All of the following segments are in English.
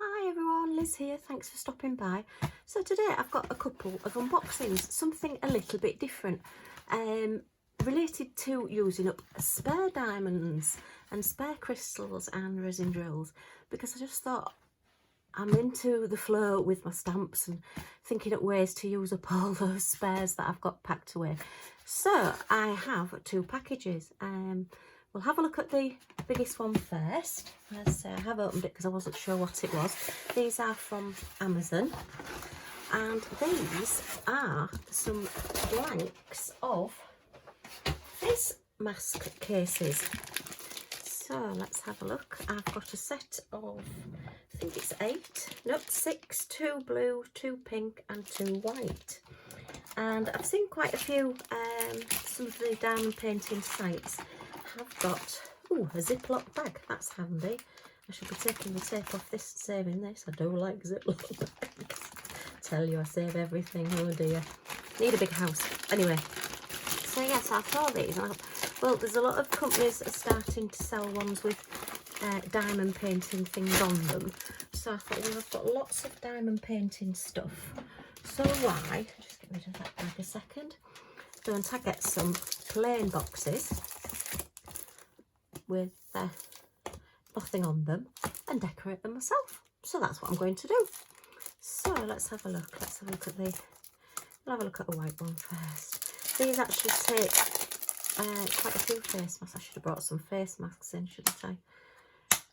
Hi everyone, Liz here, thanks for stopping by. So today I've got a couple of unboxings, something a little bit different, related to using up spare diamonds and spare crystals and resin drills, because I just thought I'm into the flow with my stamps and thinking of ways to use up all those spares that I've got packed away. So I have two packages. We'll have a look at the biggest one first. As I have opened it because I wasn't sure what it was. These are from Amazon, and these are some blanks of face mask cases. So let's have a look. I've got a set of, I think it's 6, 2 blue, 2 pink and 2 white. And I've seen quite a few, some of the diamond painting sites have got a Ziploc bag. That's handy. I should be taking the tape off this, saving this. I do like Ziploc bags. Tell you, I save everything. Oh dear. Need a big house. Anyway, so yes, I saw these. Well, there's a lot of companies that are starting to sell ones with diamond painting things on them. So I thought, well, I've got lots of diamond painting stuff. So why, just get rid of that bag a second, don't I get some plain boxes with nothing on them and decorate them myself? So that's what I'm going to do. So let's have a look. Let's have a look at we'll have a look at the white one first. These actually take quite a few face masks. I should have brought some face masks in, shouldn't I?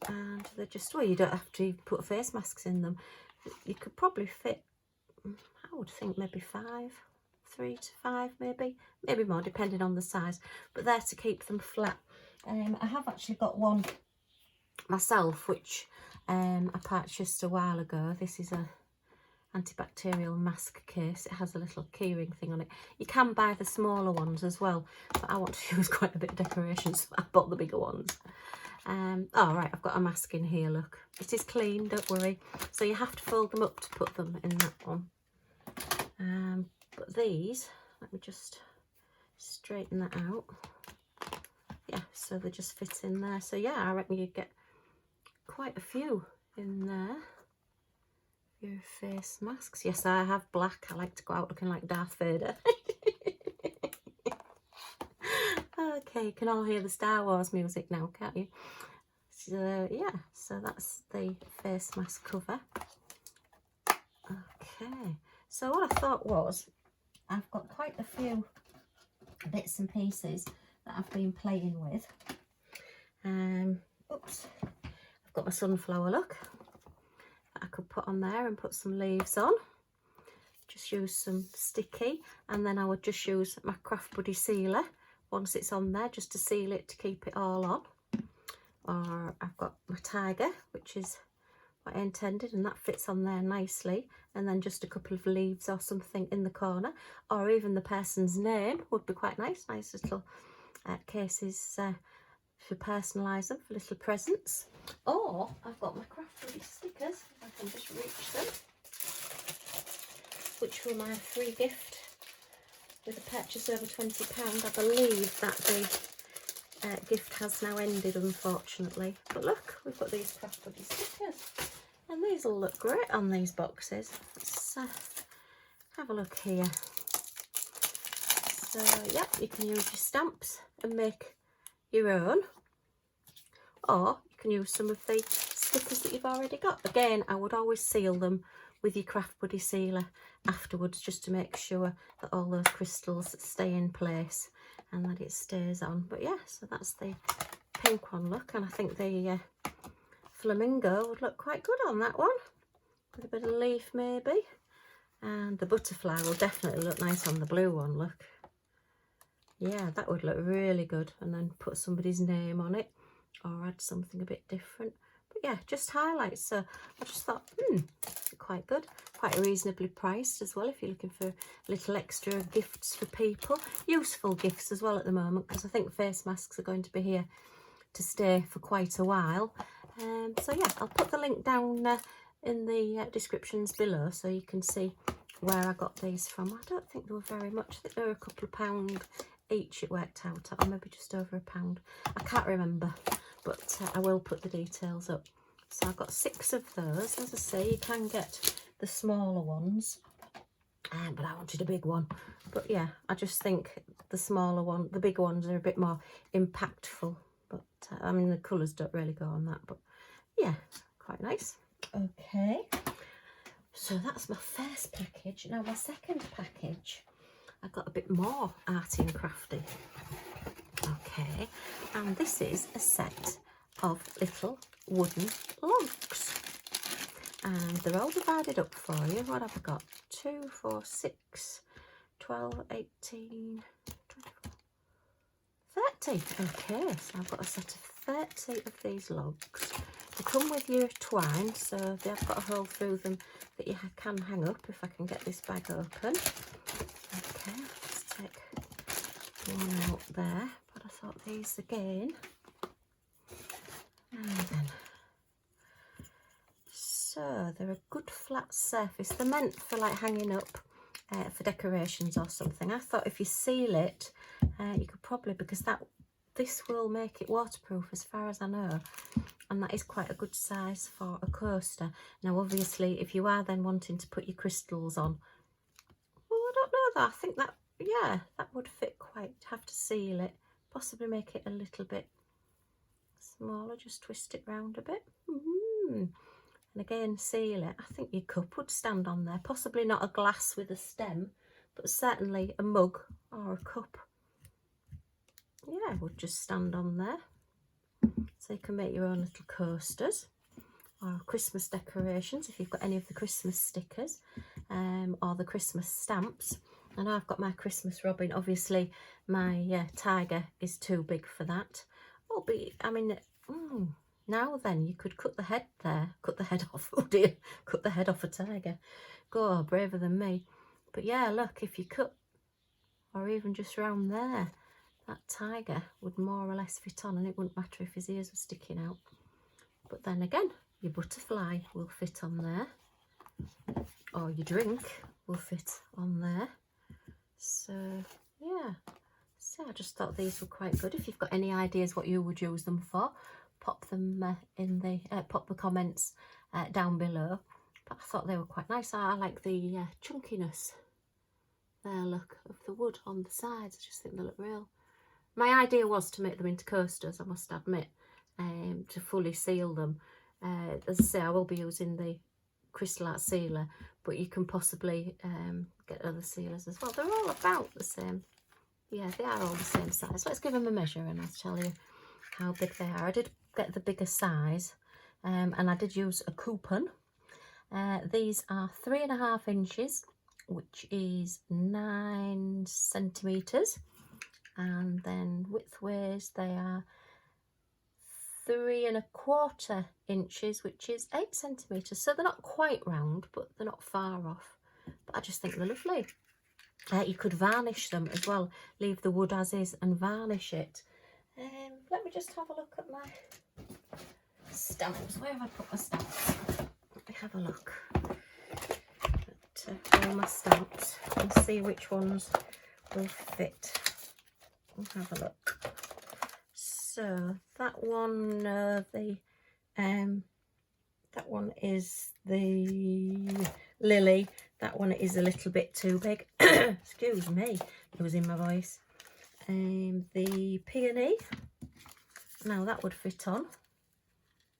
And they're just, well, you don't have to put face masks in them. You could probably fit, I would think maybe 3 to 5 maybe more, depending on the size, but they're to keep them flat. I have actually got one myself, which I purchased a while ago. This is a antibacterial mask case. It has a little keyring thing on it. You can buy the smaller ones as well, but I want to use quite a bit of decoration, so I bought the bigger ones. Oh right, I've got a mask in here, look. It is clean, don't worry. So you have to fold them up to put them in that one. But these, let me just straighten that out. Yeah, so they just fit in there. So yeah, I reckon you'd get quite a few in there. Your face masks. Yes, I have black. I like to go out looking like Darth Vader. Okay, you can all hear the Star Wars music now, can't you? So yeah, so that's the face mask cover. Okay, so what I thought was, I've got quite a few bits and pieces that I've been playing with. Oops, I've got my sunflower, look, that I could put on there and put some leaves on. Just use some sticky, and then I would just use my Crossbody sealer once it's on there, just to seal it, to keep it all on. Or I've got my tiger, which is what I intended, and that fits on there nicely, and then just a couple of leaves or something in the corner, or even the person's name would be quite nice. Nice little cases to personalise them for little presents. Or I've got my Crossbody stickers, if I can just reach them, which were my free gift with a purchase over £20. I believe that the gift has now ended, unfortunately. But look, we've got these Crossbody stickers, and these will look great on these boxes. Let's have a look here. So yeah, you can use your stamps and make your own, or you can use some of the stickers that you've already got. Again, I would always seal them with your Crossbody sealer afterwards, just to make sure that all those crystals stay in place and that it stays on. But yeah, so that's the pink one, look, and I think the flamingo would look quite good on that one, with a bit of leaf maybe. And the butterfly will definitely look nice on the blue one, look. Yeah, that would look really good. And then put somebody's name on it, or add something a bit different. But yeah, just highlights. So I just thought, quite good. Quite reasonably priced as well, if you're looking for little extra gifts for people. Useful gifts as well at the moment, because I think face masks are going to be here to stay for quite a while. So yeah, I'll put the link down in the descriptions below, so you can see where I got these from. I don't think they were very much. I think they were a couple of £1 each, it worked out at, or maybe just over £1. I can't remember, but I will put the details up. So I've got 6 of those. As I say, you can get the smaller ones, but I wanted a big one. But yeah, I just think the smaller one, the bigger ones are a bit more impactful. But I mean, the colours don't really go on that, but yeah, quite nice. Okay, so that's my first package. Now my second package, I got a bit more arty and crafty. Okay, and this is a set of little wooden logs, and they're all divided up for you. What have I got? 2, 4, 6, 12, 18, 24, 30. Okay, so I've got a set of 30 of these logs. They come with your twine, so they've got a hole through them that you can hang up if I can get this bag open. Okay, let's take one out there, but I thought these again. And then, so they're a good flat surface. They're meant for like hanging up for decorations or something. I thought if you seal it, you could probably, because this will make it waterproof as far as I know, and that is quite a good size for a coaster. Now obviously if you are then wanting to put your crystals on, well, I don't know that, I think that, yeah, that would fit quite. Have to seal it, possibly make it a little bit smaller, just twist it round a bit. And again seal it. I think your cup would stand on there, possibly not a glass with a stem, but certainly a mug or a cup, yeah, would just stand on there. So you can make your own little coasters or Christmas decorations if you've got any of the Christmas stickers or the Christmas stamps. And I've got my Christmas robin. Obviously my tiger is too big for that. Oh, but I mean, now then you could cut the head there, cut the head off. Oh dear, cut the head off a tiger. Go, braver than me. But yeah, look, if you cut, or even just round there, that tiger would more or less fit on, and it wouldn't matter if his ears were sticking out. But then again, your butterfly will fit on there, or your drink will fit on there. So yeah, so I just thought these were quite good. If you've got any ideas what you would use them for, pop them in the pop the comments down below. But I thought they were quite nice. I like the chunkiness there, look, of the wood on the sides. I just think they look real. My idea was to make them into coasters, I must admit, to fully seal them. As I say, I will be using the crystal art sealer, but you can possibly get other sealers as well. They're all about the same. Yeah, they are all the same size. Let's give them a measure and I'll tell you how big they are. I did get the bigger size, and I did use a coupon. These are 3.5 inches, which is 9 centimetres. And then widthways, they are 3.25 inches, which is 8 centimetres. So they're not quite round, but they're not far off. But I just think they're lovely. You could varnish them as well. Leave the wood as is and varnish it. Let me just have a look at my stamps. Where have I put my stamps? Let me have a look at all my stamps and see which ones will fit. We'll have a look. So that one, that one is the lily. That one is a little bit too big. Excuse me, losing my voice. The peony. Now that would fit on.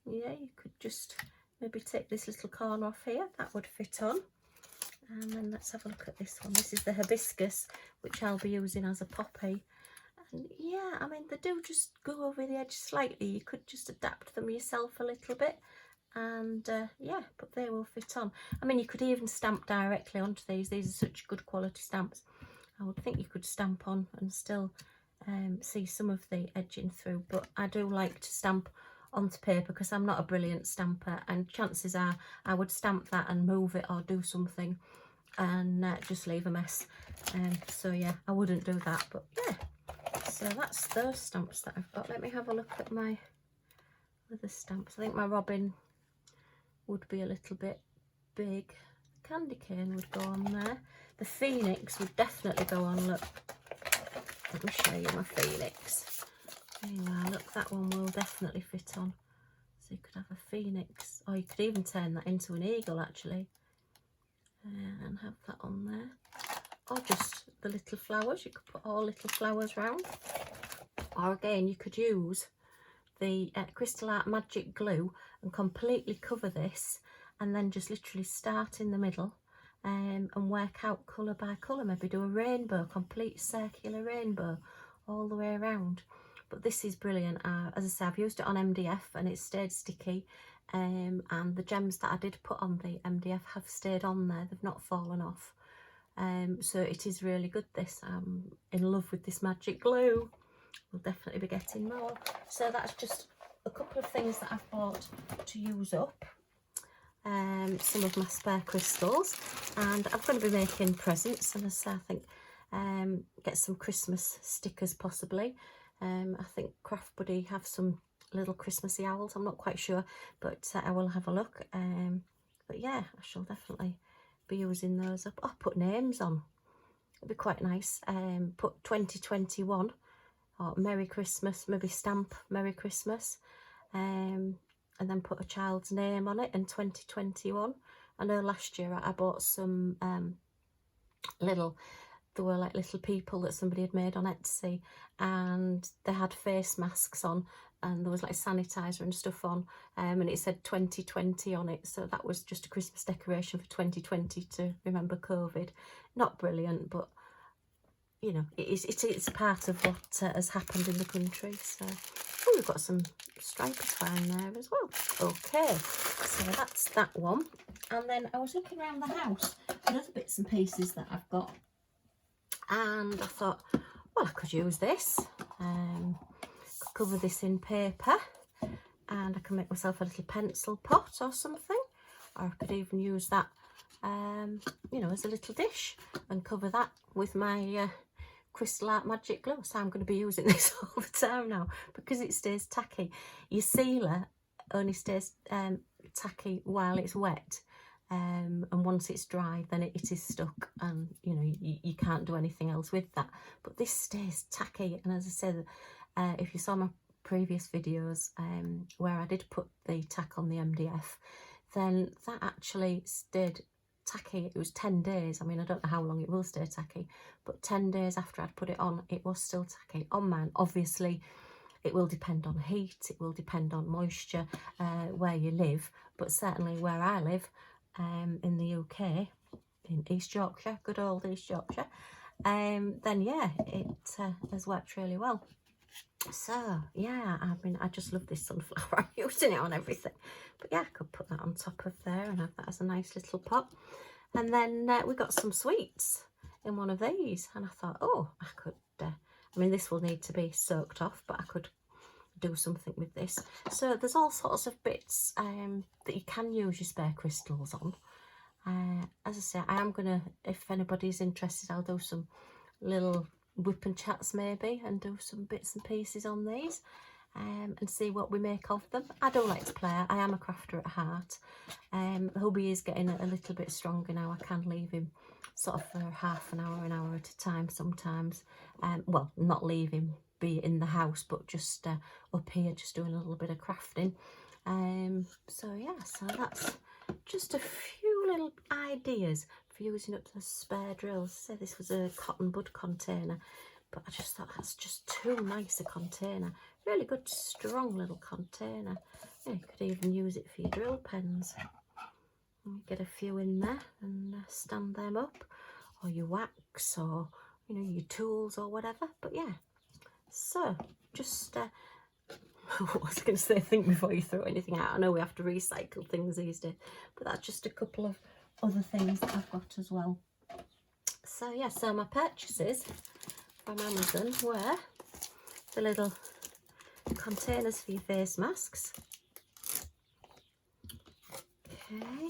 Yeah, you could just maybe take this little corner off here. That would fit on. And then let's have a look at this one. This is the hibiscus, which I'll be using as a poppy. And yeah, I mean, they do just go over the edge slightly. You could just adapt them yourself a little bit. And yeah, but they will fit on. I mean, you could even stamp directly onto these. These are such good quality stamps. I would think you could stamp on and still see some of the edging through. But I do like to stamp onto paper because I'm not a brilliant stamper, and chances are I would stamp that and move it or do something and just leave a mess. So yeah, I wouldn't do that. But yeah, so that's those stamps that I've got. Let me have a look at my other stamps. I think my robin would be a little bit big. The candy cane would go on there. The phoenix would definitely go on. Look, let me show you my phoenix. There you are. Look, that one will definitely fit on. So you could have a phoenix, or you could even turn that into an eagle actually, and have that on there. Or just the little flowers, you could put all little flowers round. Or again, you could use the Crystal Art Magic Glue and completely cover this, and then just literally start in the middle and work out colour by colour. Maybe do a rainbow, complete circular rainbow all the way around. But this is brilliant. As I say, I've used it on MDF and it stayed sticky, and the gems that I did put on the MDF have stayed on there, they've not fallen off. So it is really good, this. I'm in love with this magic glue. We'll definitely be getting more. So that's just a couple of things that I've bought to use up. Some of my spare crystals, and I'm going to be making presents, and as I think get some Christmas stickers possibly. I think Crossbody have some little Christmassy owls, I'm not quite sure, but I will have a look. But yeah, I shall definitely be using those up. I'll put names on, it'd be quite nice. Put 2021 or Merry Christmas, maybe stamp Merry Christmas, and then put a child's name on it, and 2021. I know last year I bought some there were like little people that somebody had made on Etsy, and they had face masks on, and there was like sanitizer and stuff on, and it said 2020 on it. So that was just a Christmas decoration for 2020 to remember COVID. Not brilliant, but you know, it's part of what has happened in the country. So oh, we've got some striped twine there as well. Okay, so that's that one. And then I was looking around the house at other bits and pieces that I've got, and I thought, well, I could use this. Could cover this in paper, and I can make myself a little pencil pot or something, or I could even use that you know, as a little dish, and cover that with my Crystal Art Magic Glue. So I'm going to be using this all the time now because it stays tacky. Your sealer only stays tacky while it's wet, and once it's dry then it is stuck, and you know, you can't do anything else with that. But this stays tacky, and as I said, if you saw my previous videos where I did put the tack on the MDF, then that actually stayed tacky. It was 10 days. I mean, I don't know how long it will stay tacky, but 10 days after I'd put it on, it was still tacky on mine. Obviously it will depend on heat, it will depend on moisture, where you live, but certainly where I live, in the UK, in East Yorkshire, good old East Yorkshire, then yeah, it has worked really well. So yeah, I mean, I just love this sunflower. I'm using it on everything. But yeah, I could put that on top of there and have that as a nice little pot. And then we got some sweets in one of these, and I thought, oh, I could I mean, this will need to be soaked off, but I could do something with this. So there's all sorts of bits that you can use your spare crystals on. As I say, I am gonna, if anybody's interested, I'll do some little whip and chats maybe, and do some bits and pieces on these, and see what we make of them. I do like to play. I am a crafter at heart. Hubby is getting a little bit stronger now. I can leave him sort of for half an hour at a time sometimes. Well, not leave him be in the house, but just up here just doing a little bit of crafting. So yeah, so that's just a few little ideas for using up the spare drills. So this was a cotton bud container, but I just thought that's just too nice a container. Really good, strong little container. Yeah, you could even use it for your drill pens. Get a few in there and stand them up, or your wax, or you know, your tools or whatever. But yeah, so just what was I going to say? Think before you throw anything out. I know we have to recycle things these days, but that's just a couple of other things that I've got as well. So yeah, so my purchases from Amazon were the little containers for your face masks, okay,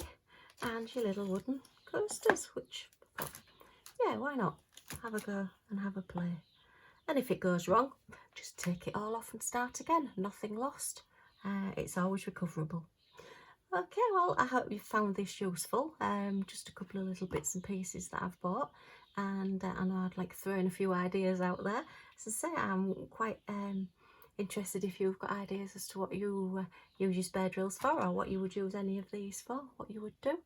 and your little wooden coasters, which, yeah, why not have a go and have a play. And if it goes wrong, just take it all off and start again. Nothing lost. It's always recoverable. Okay, well, I hope you found this useful. Just a couple of little bits and pieces that I've bought, and I know I'd like throwing a few ideas out there. As I say, I'm quite interested if you've got ideas as to what you use your spare drills for, or what you would use any of these for, what you would do.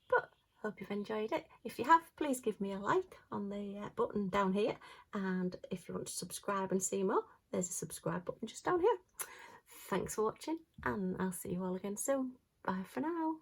But hope you've enjoyed it. If you have, please give me a like on the button down here, and if you want to subscribe and see more, there's a subscribe button just down here. Thanks for watching, and I'll see you all again soon. Bye for now.